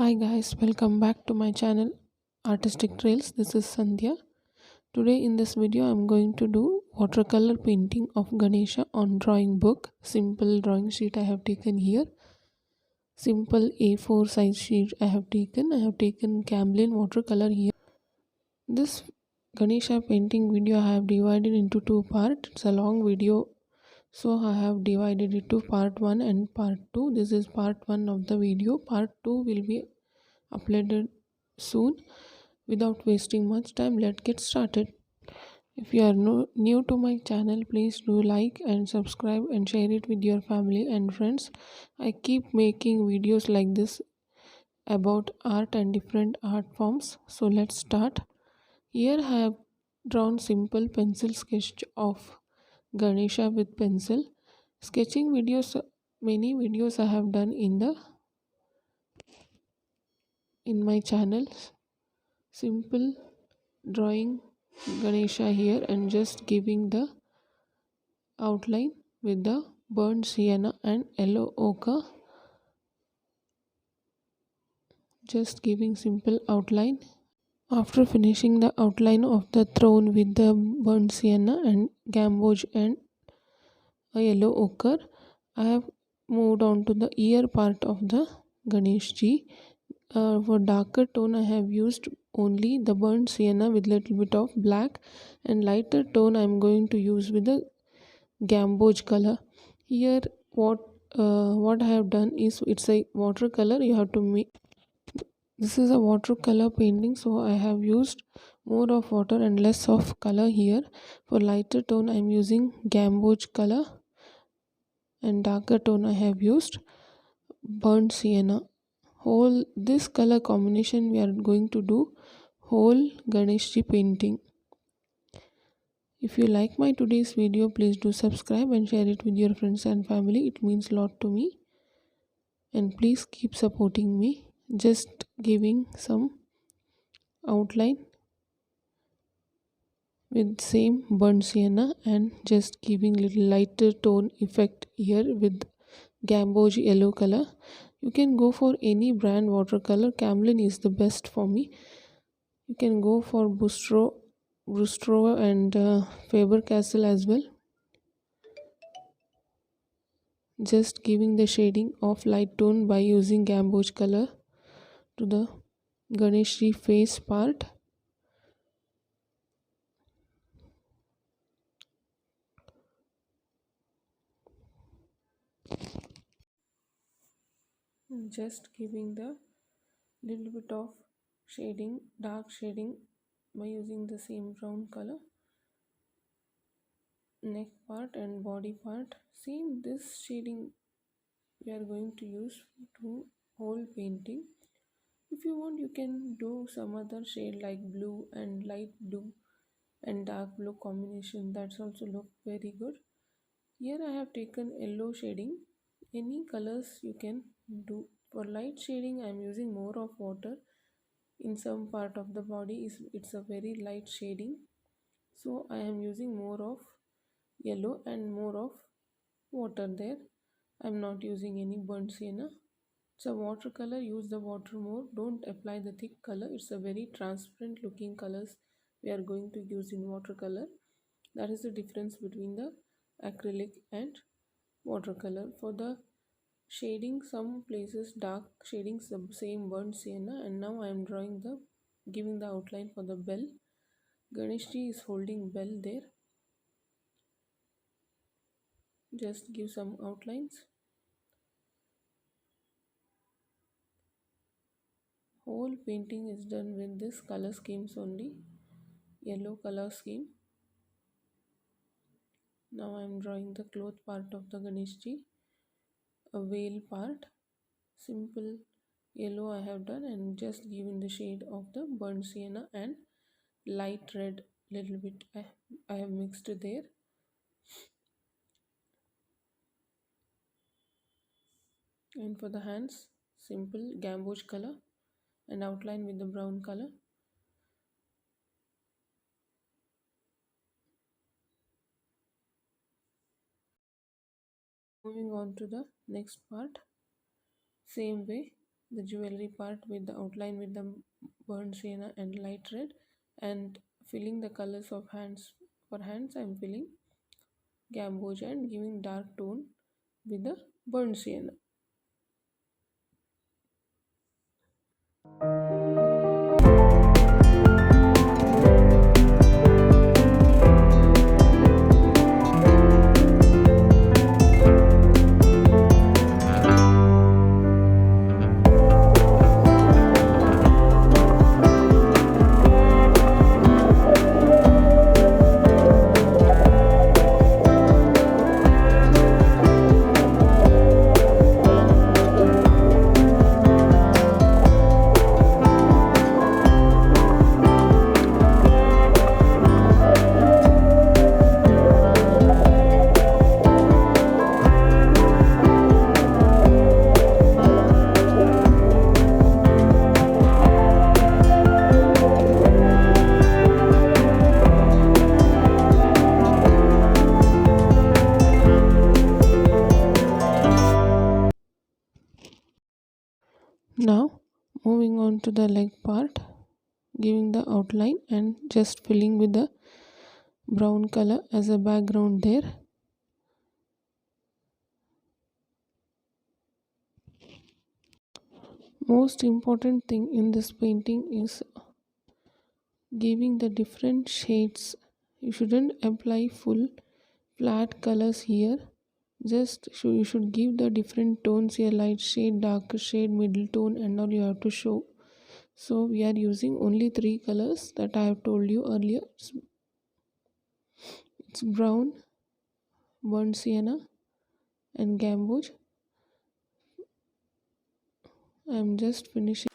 Hi guys, welcome back to my channel Artistic Trails. This is Sandhya. Today in this video I'm going to do watercolor painting of Ganesha on drawing book. Simple drawing sheet I have taken here. Simple A4 size sheet I have taken. I have taken Camlin watercolor here. This Ganesha painting video I have divided into two parts. It's a long video, so I have divided it to part 1 and part 2. This is part 1 of the video. Part 2 will be uploaded soon. Without wasting much time, let's get started. If you are new to my channel, please do like and subscribe and share it with your family and friends. I keep making videos like this about art and different art forms. So let's start. Here I have drawn simple pencil sketch of Ganesha with pencil. Sketching videos, many videos I have done in my channel. Simple drawing Ganesha here and just giving the outline with the burnt sienna and yellow ochre. Just giving simple outline. After finishing the outline of the throne with the burnt sienna and gamboge and a yellow ochre, I have moved on to the ear part of the Ganesh ji. For darker tone I have used only the burnt sienna with little bit of black, and lighter tone I am going to use with the gamboge color. Here what I have done is, it's a watercolor. You have to make, this is a watercolor painting, so I have used more of water and less of color here. For lighter tone I am using gamboge color, and darker tone I have used burnt sienna. Whole this color combination we are going to do whole Ganesh ji painting. If you like my today's video, please do subscribe and share it with your friends and family. It means a lot to me, and please keep supporting me. Just giving some outline with same burnt sienna and just giving little lighter tone effect here with gamboge yellow color. You can go for any brand watercolor. Camlin is the best for me. You can go for Bustro and Faber-Castell as well. Just giving the shading of light tone by using gamboge color to the Ganesh ji face part. Just giving the little bit of shading, dark shading, by using the same brown color. Neck part and body part, same this shading we are going to use to whole painting. If you want, you can do some other shade like blue and light blue and dark blue combination. That's also look very good. Here I have taken yellow shading. Any colors you can do. For light shading I am using more of water. In some part of the body it's a very light shading, so I am using more of yellow and more of water there. I am not using any burnt sienna. It's a watercolor, use the water more, don't apply the thick color. It's a very transparent looking colors we are going to use in watercolor. That is the difference between the acrylic and watercolor. For the shading, some places dark shadings the same burnt sienna, and now I am drawing the giving the outline for the bell. Ganesh ji is holding bell there. Just give some outlines. Whole painting is done with this color schemes only, yellow color scheme. Now I am drawing the cloth part of the Ganesh ji, a veil part. Simple yellow I have done, and just given the shade of the burnt sienna and light red little bit I have mixed there. And for the hands, simple gamboge color and outline with the brown color. Moving on to the next part, same way the jewelry part with the outline with the burnt sienna and light red, and filling the colors of hands. For hands I'm filling gamboge and giving dark tone with the burnt sienna. Now moving on to the leg part, giving the outline and just filling with the brown color as a background there. Most important thing in this painting is giving the different shades. You shouldn't apply full flat colors here. You should give the different tones here, light shade, darker shade, middle tone, and all you have to show. So we are using only three colors that I have told you earlier. It's brown, burnt sienna, and gamboge. I'm just finishing.